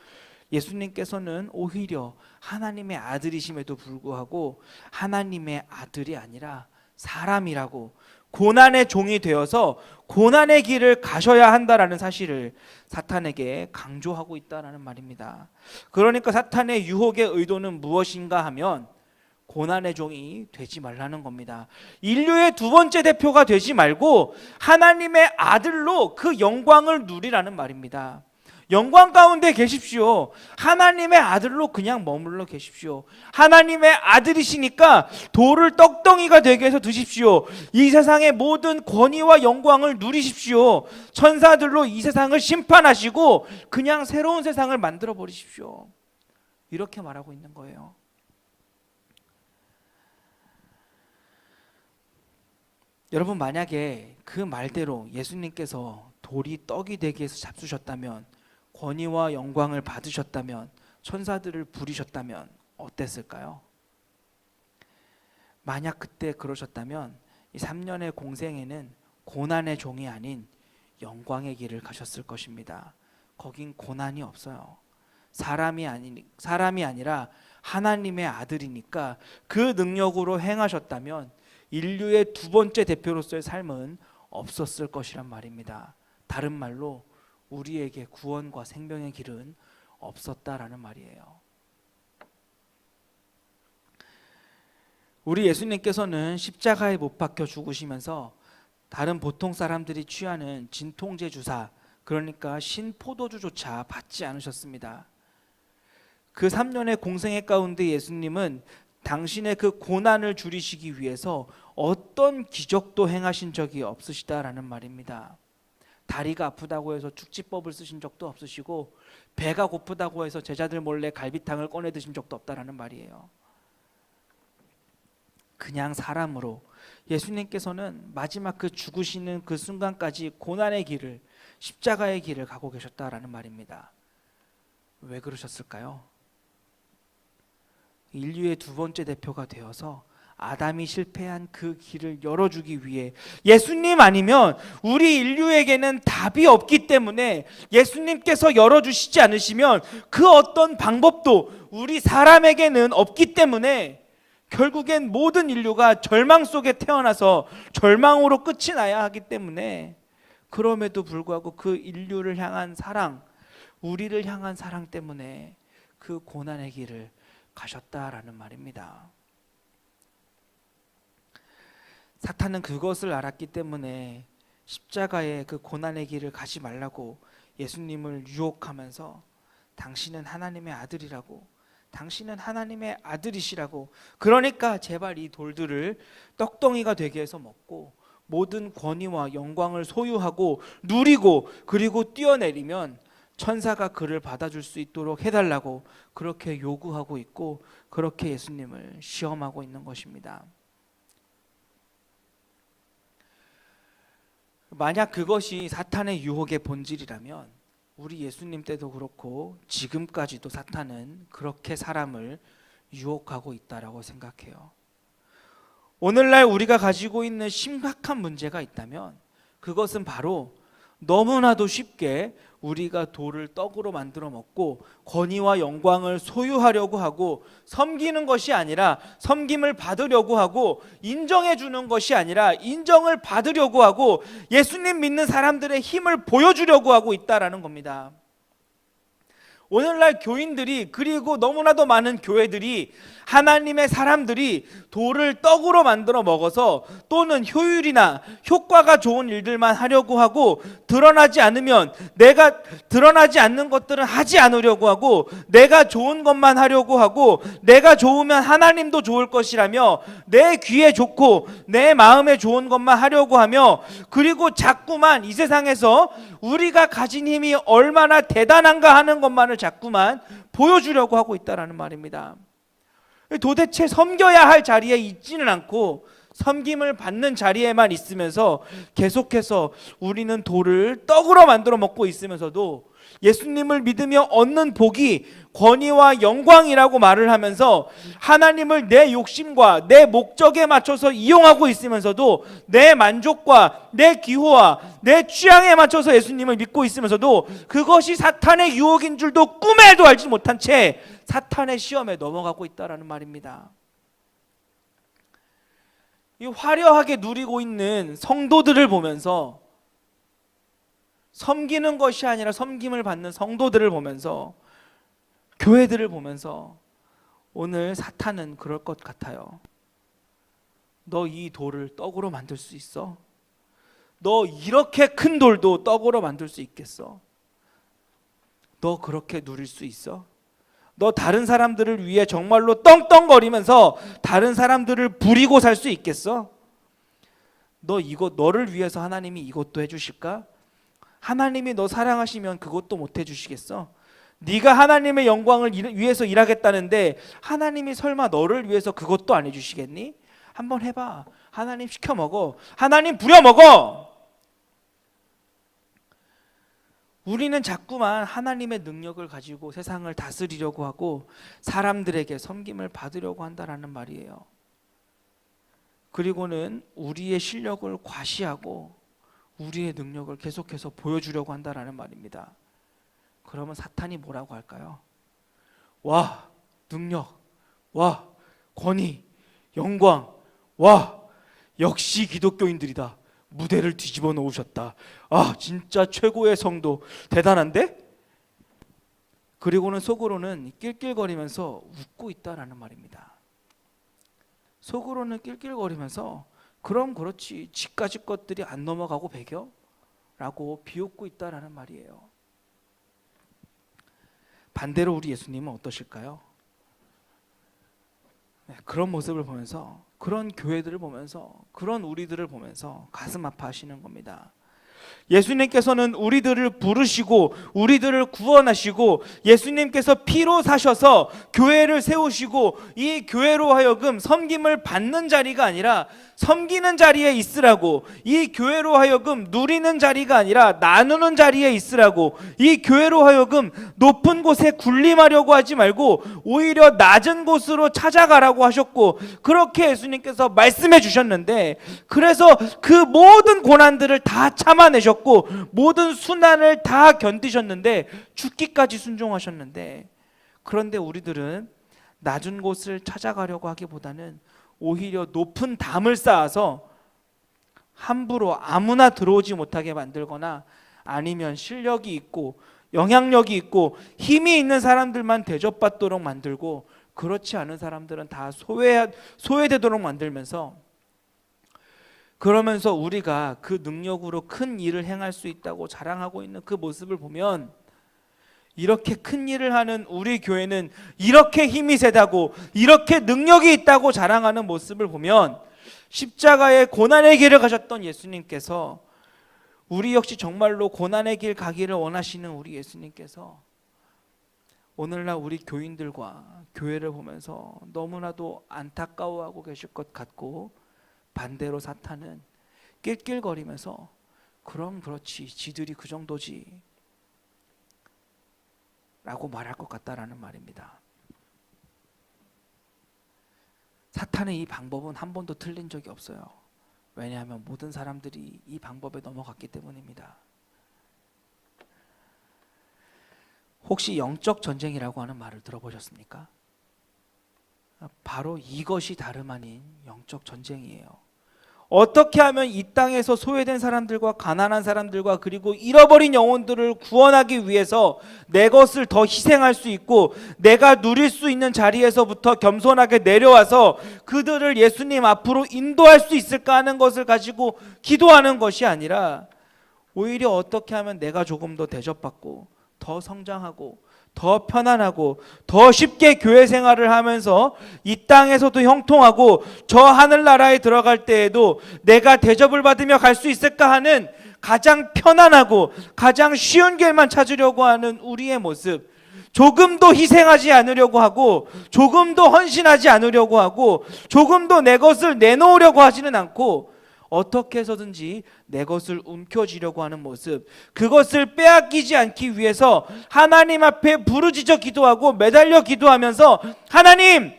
Speaker 2: 예수님께서는 오히려 하나님의 아들이심에도 불구하고 하나님의 아들이 아니라 사람이라고, 고난의 종이 되어서 고난의 길을 가셔야 한다라는 사실을 사탄에게 강조하고 있다라는 말입니다. 그러니까 사탄의 유혹의 의도는 무엇인가 하면 고난의 종이 되지 말라는 겁니다. 인류의 두 번째 대표가 되지 말고 하나님의 아들로 그 영광을 누리라는 말입니다. 영광 가운데 계십시오. 하나님의 아들로 그냥 머물러 계십시오. 하나님의 아들이시니까 돌을 떡덩이가 되게 해서 드십시오. 이 세상의 모든 권위와 영광을 누리십시오. 천사들로 이 세상을 심판하시고 그냥 새로운 세상을 만들어 버리십시오. 이렇게 말하고 있는 거예요. 여러분, 만약에 그 말대로 예수님께서 돌이 떡이 되게 해서 잡수셨다면, 권위와 영광을 받으셨다면, 천사들을 부리셨다면 어땠을까요? 만약 그때 그러셨다면 이 3년의 공생에는 고난의 종이 아닌 영광의 길을 가셨을 것입니다. 거긴 고난이 없어요. 사람이 아니라 하나님의 아들이니까 그 능력으로 행하셨다면 인류의 두 번째 대표로서의 삶은 없었을 것이란 말입니다. 다른 말로 우리에게 구원과 생명의 길은 없었다라는 말이에요. 우리 예수님께서는 십자가에 못 박혀 죽으시면서 다른 보통 사람들이 취하는 진통제 주사, 그러니까 신포도주조차 받지 않으셨습니다. 그 3년의 공생애 가운데 예수님은 당신의 그 고난을 줄이시기 위해서 어떤 기적도 행하신 적이 없으시다라는 말입니다. 다리가 아프다고 해서 축지법을 쓰신 적도 없으시고, 배가 고프다고 해서 제자들 몰래 갈비탕을 꺼내 드신 적도 없다라는 말이에요. 그냥 사람으로 예수님께서는 마지막 그 죽으시는 그 순간까지 고난의 길을, 십자가의 길을 가고 계셨다라는 말입니다. 왜 그러셨을까요? 인류의 두 번째 대표가 되어서 아담이 실패한 그 길을 열어주기 위해, 예수님 아니면 우리 인류에게는 답이 없기 때문에 예수님께서 열어주시지 않으시면 그 어떤 방법도 우리 사람에게는 없기 때문에 결국엔 모든 인류가 절망 속에 태어나서 절망으로 끝이 나야 하기 때문에, 그럼에도 불구하고 그 인류를 향한 사랑, 우리를 향한 사랑 때문에 그 고난의 길을 가셨다라는 말입니다. 사탄은 그것을 알았기 때문에 십자가의 그 고난의 길을 가지 말라고 예수님을 유혹하면서 당신은 하나님의 아들이라고, 당신은 하나님의 아들이시라고, 그러니까 제발 이 돌들을 떡덩이가 되게 해서 먹고 모든 권위와 영광을 소유하고 누리고 그리고 뛰어내리면 천사가 그를 받아줄 수 있도록 해달라고 그렇게 요구하고 있고, 그렇게 예수님을 시험하고 있는 것입니다. 만약 그것이 사탄의 유혹의 본질이라면 우리 예수님 때도 그렇고 지금까지도 사탄은 그렇게 사람을 유혹하고 있다라고 생각해요. 오늘날 우리가 가지고 있는 심각한 문제가 있다면 그것은 바로 너무나도 쉽게 우리가 돌을 떡으로 만들어 먹고 권위와 영광을 소유하려고 하고, 섬기는 것이 아니라 섬김을 받으려고 하고, 인정해 주는 것이 아니라 인정을 받으려고 하고, 예수님 믿는 사람들의 힘을 보여주려고 하고 있다라는 겁니다. 오늘날 교인들이, 그리고 너무나도 많은 교회들이, 하나님의 사람들이 돌을 떡으로 만들어 먹어서 또는 효율이나 효과가 좋은 일들만 하려고 하고, 드러나지 않으면 내가 드러나지 않는 것들은 하지 않으려고 하고, 내가 좋은 것만 하려고 하고, 내가 좋으면 하나님도 좋을 것이라며 내 귀에 좋고 내 마음에 좋은 것만 하려고 하며, 그리고 자꾸만 이 세상에서 우리가 가진 힘이 얼마나 대단한가 하는 것만을 자꾸만 보여주려고 하고 있다라는 말입니다. 도대체 섬겨야 할 자리에 있지는 않고 섬김을 받는 자리에만 있으면서 계속해서 우리는 돌을 떡으로 만들어 먹고 있으면서도 예수님을 믿으며 얻는 복이 권위와 영광이라고 말을 하면서 하나님을 내 욕심과 내 목적에 맞춰서 이용하고 있으면서도, 내 만족과 내 기호와 내 취향에 맞춰서 예수님을 믿고 있으면서도 그것이 사탄의 유혹인 줄도 꿈에도 알지 못한 채 사탄의 시험에 넘어가고 있다라는 말입니다. 이 화려하게 누리고 있는 성도들을 보면서, 섬기는 것이 아니라 섬김을 받는 성도들을 보면서, 교회들을 보면서 오늘 사탄은 그럴 것 같아요. 너 이 돌을 떡으로 만들 수 있어? 너 이렇게 큰 돌도 떡으로 만들 수 있겠어? 너 그렇게 누릴 수 있어? 너 다른 사람들을 위해 정말로 떵떵거리면서 다른 사람들을 부리고 살 수 있겠어? 너를 위해서 하나님이 이것도 해주실까? 하나님이 너 사랑하시면 그것도 못 해주시겠어? 네가 하나님의 영광을 위해서 일하겠다는데 하나님이 설마 너를 위해서 그것도 안 해주시겠니? 한번 해봐. 하나님 시켜 먹어. 하나님 부려 먹어. 우리는 자꾸만 하나님의 능력을 가지고 세상을 다스리려고 하고 사람들에게 섬김을 받으려고 한다라는 말이에요. 그리고는 우리의 실력을 과시하고 우리의 능력을 계속해서 보여주려고 한다라는 말입니다. 그러면 사탄이 뭐라고 할까요? 와, 능력, 와, 권위, 영광, 와, 역시 기독교인들이다. 무대를 뒤집어 놓으셨다. 아, 진짜 최고의 성도, 대단한데? 그리고는 속으로는 낄낄거리면서 웃고 있다라는 말입니다. 속으로는 낄낄거리면서 그럼 그렇지, 지까지 것들이 안 넘어가고 배겨? 라고 비웃고 있다라는 말이에요. 반대로 우리 예수님은 어떠실까요? 그런 모습을 보면서, 그런 교회들을 보면서, 그런 우리들을 보면서 가슴 아파하시는 겁니다. 예수님께서는 우리들을 부르시고 우리들을 구원하시고 예수님께서 피로 사셔서 교회를 세우시고 이 교회로 하여금 섬김을 받는 자리가 아니라 섬기는 자리에 있으라고, 이 교회로 하여금 누리는 자리가 아니라 나누는 자리에 있으라고, 이 교회로 하여금 높은 곳에 군림하려고 하지 말고 오히려 낮은 곳으로 찾아가라고 하셨고, 그렇게 예수님께서 말씀해 주셨는데, 그래서 그 모든 고난들을 다 참아내셨고 모든 순환을 다 견디셨는데 죽기까지 순종하셨는데, 그런데 우리들은 낮은 곳을 찾아가려고 하기보다는 오히려 높은 담을 쌓아서 함부로 아무나 들어오지 못하게 만들거나 아니면 실력이 있고 영향력이 있고 힘이 있는 사람들만 대접받도록 만들고 그렇지 않은 사람들은 다 소외되도록 만들면서, 그러면서 우리가 그 능력으로 큰 일을 행할 수 있다고 자랑하고 있는 그 모습을 보면, 이렇게 큰 일을 하는 우리 교회는 이렇게 힘이 세다고 이렇게 능력이 있다고 자랑하는 모습을 보면, 십자가의 고난의 길을 가셨던 예수님께서, 우리 역시 정말로 고난의 길 가기를 원하시는 우리 예수님께서 오늘날 우리 교인들과 교회를 보면서 너무나도 안타까워하고 계실 것 같고, 반대로 사탄은 낄낄거리면서 그럼 그렇지, 지들이 그 정도지 라고 말할 것 같다라는 말입니다. 사탄의 이 방법은 한 번도 틀린 적이 없어요. 왜냐하면 모든 사람들이 이 방법에 넘어갔기 때문입니다. 혹시 영적 전쟁이라고 하는 말을 들어보셨습니까? 바로 이것이 다름 아닌 영적 전쟁이에요. 어떻게 하면 이 땅에서 소외된 사람들과 가난한 사람들과 그리고 잃어버린 영혼들을 구원하기 위해서 내 것을 더 희생할 수 있고 내가 누릴 수 있는 자리에서부터 겸손하게 내려와서 그들을 예수님 앞으로 인도할 수 있을까 하는 것을 가지고 기도하는 것이 아니라, 오히려 어떻게 하면 내가 조금 더 대접받고 더 성장하고 더 편안하고 더 쉽게 교회 생활을 하면서 이 땅에서도 형통하고 저 하늘나라에 들어갈 때에도 내가 대접을 받으며 갈 수 있을까 하는 가장 편안하고 가장 쉬운 길만 찾으려고 하는 우리의 모습, 조금도 희생하지 않으려고 하고 조금도 헌신하지 않으려고 하고 조금도 내 것을 내놓으려고 하지는 않고 어떻게 해서든지 내 것을 움켜쥐려고 하는 모습, 그것을 빼앗기지 않기 위해서 하나님 앞에 부르짖어 기도하고 매달려 기도하면서 하나님,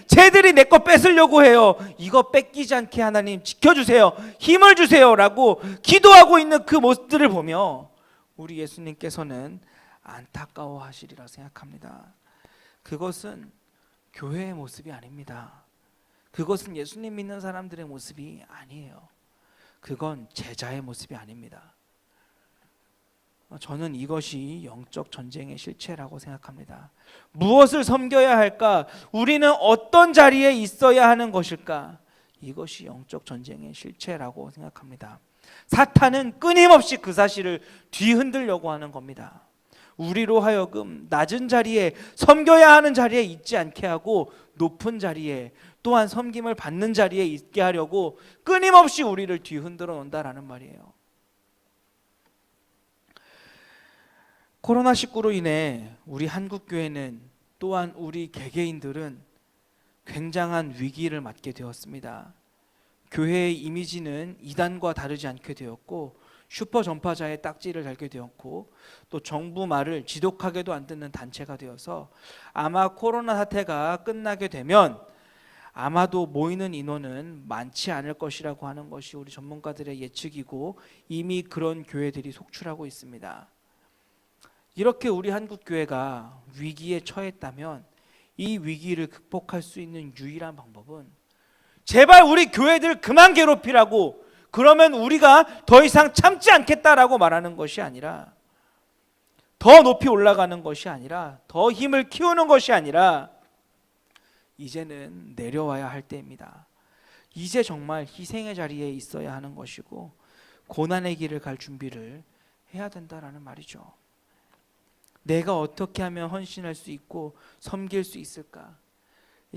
Speaker 2: 쟤들이 내 거 뺏으려고 해요. 이거 뺏기지 않게 하나님 지켜주세요. 힘을 주세요. 라고 기도하고 있는 그 모습들을 보며 우리 예수님께서는 안타까워하시리라 생각합니다. 그것은 교회의 모습이 아닙니다. 그것은 예수님 믿는 사람들의 모습이 아니에요. 그건 제자의 모습이 아닙니다. 저는 이것이 영적 전쟁의 실체라고 생각합니다. 무엇을 섬겨야 할까? 우리는 어떤 자리에 있어야 하는 것일까? 이것이 영적 전쟁의 실체라고 생각합니다. 사탄은 끊임없이 그 사실을 뒤흔들려고 하는 겁니다. 우리로 하여금 낮은 자리에, 섬겨야 하는 자리에 있지 않게 하고 높은 자리에, 또한 섬김을 받는 자리에 있게 하려고 끊임없이 우리를 뒤흔들어 놓는다라는 말이에요. 코로나19로 인해 우리 한국교회는, 또한 우리 개개인들은 굉장한 위기를 맞게 되었습니다. 교회의 이미지는 이단과 다르지 않게 되었고, 슈퍼 전파자의 딱지를 달게 되었고, 또 정부 말을 지독하게도 안 듣는 단체가 되어서 아마 코로나 사태가 끝나게 되면 아마도 모이는 인원은 많지 않을 것이라고 하는 것이 우리 전문가들의 예측이고, 이미 그런 교회들이 속출하고 있습니다. 이렇게 우리 한국 교회가 위기에 처했다면 이 위기를 극복할 수 있는 유일한 방법은 제발 우리 교회들 그만 괴롭히라고, 그러면 우리가 더 이상 참지 않겠다라고 말하는 것이 아니라, 더 높이 올라가는 것이 아니라, 더 힘을 키우는 것이 아니라, 이제는 내려와야 할 때입니다. 이제 정말 희생의 자리에 있어야 하는 것이고, 고난의 길을 갈 준비를 해야 된다라는 말이죠. 내가 어떻게 하면 헌신할 수 있고 섬길 수 있을까?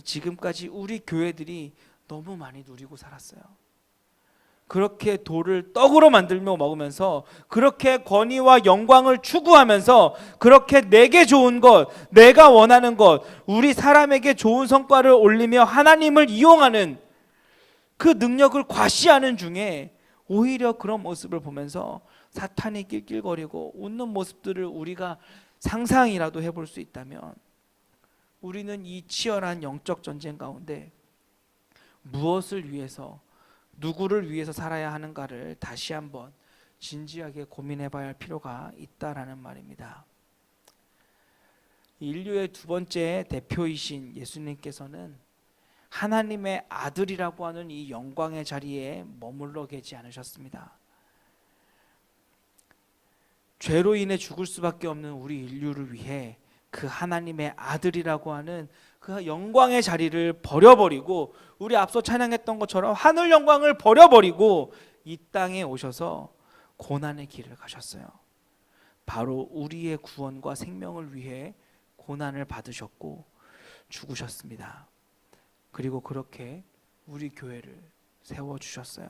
Speaker 2: 지금까지 우리 교회들이 너무 많이 누리고 살았어요. 그렇게 돌을 떡으로 만들며 먹으면서, 그렇게 권위와 영광을 추구하면서, 그렇게 내게 좋은 것, 내가 원하는 것, 우리 사람에게 좋은 성과를 올리며 하나님을 이용하는 그 능력을 과시하는 중에, 오히려 그런 모습을 보면서 사탄이 낄낄거리고 웃는 모습들을 우리가 상상이라도 해볼 수 있다면, 우리는 이 치열한 영적 전쟁 가운데 무엇을 위해서, 누구를 위해서 살아야 하는가를 다시 한번 진지하게 고민해 봐야 할 필요가 있다라는 말입니다. 인류의 두 번째 대표이신 예수님께서는 하나님의 아들이라고 하는 이 영광의 자리에 머물러 계지 않으셨습니다. 죄로 인해 죽을 수밖에 없는 우리 인류를 위해 그 하나님의 아들이라고 하는 그 영광의 자리를 버려버리고, 우리 앞서 찬양했던 것처럼 하늘 영광을 버려버리고 이 땅에 오셔서 고난의 길을 가셨어요. 바로 우리의 구원과 생명을 위해 고난을 받으셨고 죽으셨습니다. 그리고 그렇게 우리 교회를 세워주셨어요.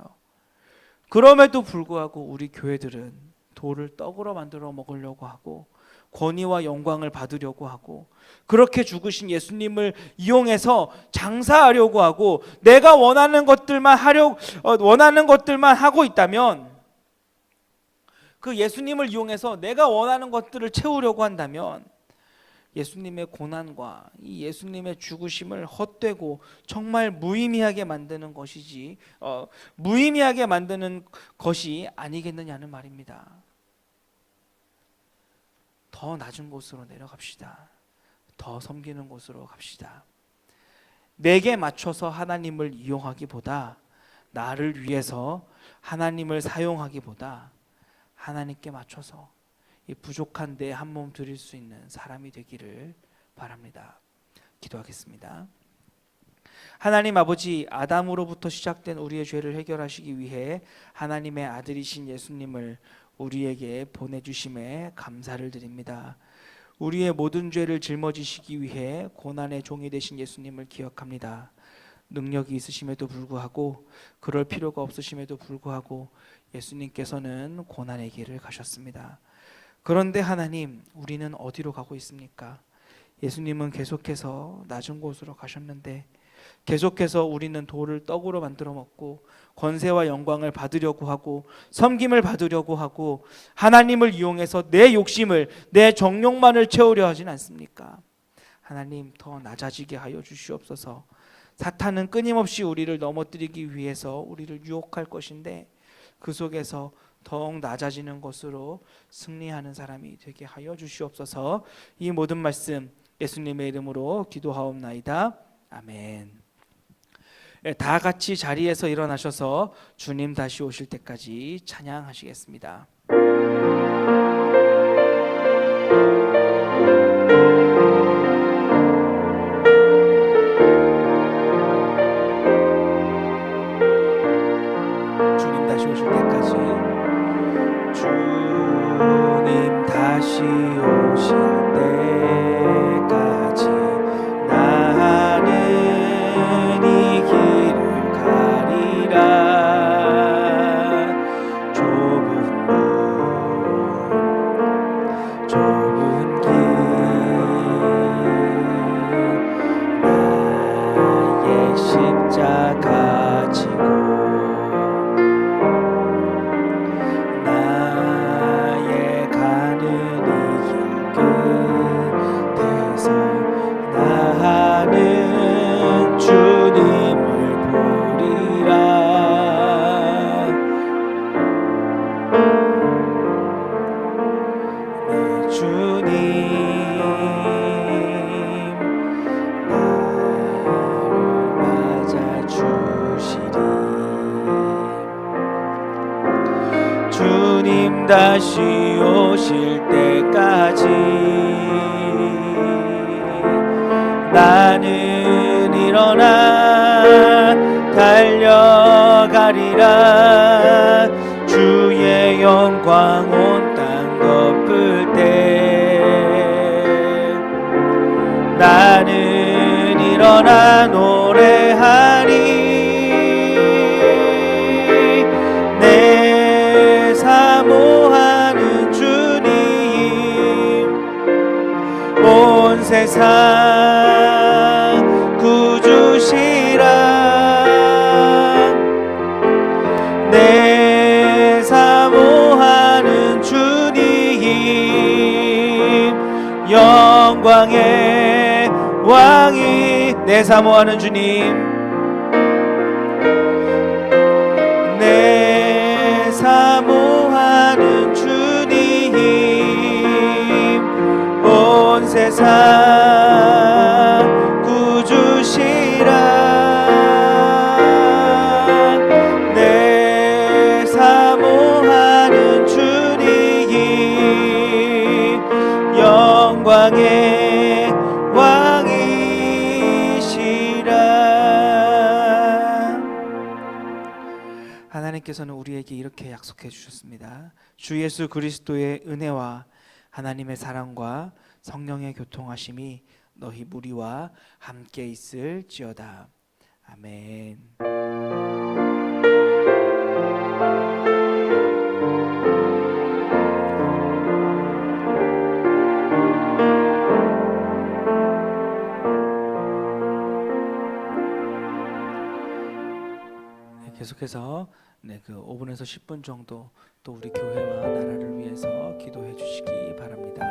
Speaker 2: 그럼에도 불구하고 우리 교회들은 돌을 떡으로 만들어 먹으려고 하고, 권위와 영광을 받으려고 하고, 그렇게 죽으신 예수님을 이용해서 장사하려고 하고, 내가 원하는 것들만 하고 있다면, 그 예수님을 이용해서 내가 원하는 것들을 채우려고 한다면, 예수님의 고난과 이 예수님의 죽으심을 헛되고 정말 무의미하게 만드는 것이 아니겠느냐는 말입니다. 더 낮은 곳으로 내려갑시다. 더 섬기는 곳으로 갑시다. 내게 맞춰서 하나님을 이용하기보다, 나를 위해서 하나님을 사용하기보다 하나님께 맞춰서 이 부족한 내 한 몸 드릴 수 있는 사람이 되기를 바랍니다. 기도하겠습니다. 하나님 아버지, 아담으로부터 시작된 우리의 죄를 해결하시기 위해 하나님의 아들이신 예수님을 우리에게 보내주심에 감사를 드립니다. 우리의 모든 죄를 짊어지시기 위해 고난의 종이 되신 예수님을 기억합니다. 능력이 있으심에도 불구하고, 그럴 필요가 없으심에도 불구하고 예수님께서는 고난의 길을 가셨습니다. 그런데 하나님, 우리는 어디로 가고 있습니까? 예수님은 계속해서 낮은 곳으로 가셨는데, 계속해서 우리는 돌을 떡으로 만들어 먹고 권세와 영광을 받으려고 하고 섬김을 받으려고 하고, 하나님을 이용해서 내 욕심을, 내 정욕만을 채우려 하진 않습니까? 하나님, 더 낮아지게 하여 주시옵소서. 사탄은 끊임없이 우리를 넘어뜨리기 위해서 우리를 유혹할 것인데, 그 속에서 더욱 낮아지는 것으로 승리하는 사람이 되게 하여 주시옵소서. 이 모든 말씀 예수님의 이름으로 기도하옵나이다. 아멘. 다 같이 자리에서 일어나셔서 주님 다시 오실 때까지 찬양하시겠습니다. 주님 다시 오실 때까지 자 가지고 나의 가는 이 길 끝에서 나는 주님을 보리라. 내 주님 나를 맞아주시리. 주님 다시 오실 때까지 나는 일어나 달려가리라. 주의 영광 온 땅 덮을 때 나는 일어나 노래하리. 내 사모하는 주님 온 세상 구주시라. 내 사모하는 주님 영광의 왕이 내 사모하는 주님 내 사모하는 주님 온 세상 구주시라. 내 사모하는 주님 영광의 왕이시라. 하나님께서는 우리에게 이렇게 약속해 주셨습니다. 주 예수 그리스도의 은혜와 하나님의 사랑과 성령의 교통하심이 너희 무리와 함께 있을지어다. 아멘. 계속해서 그 5분에서 10분 정도 또 우리 교회와 나라를 위해서 기도해 주시기 바랍니다.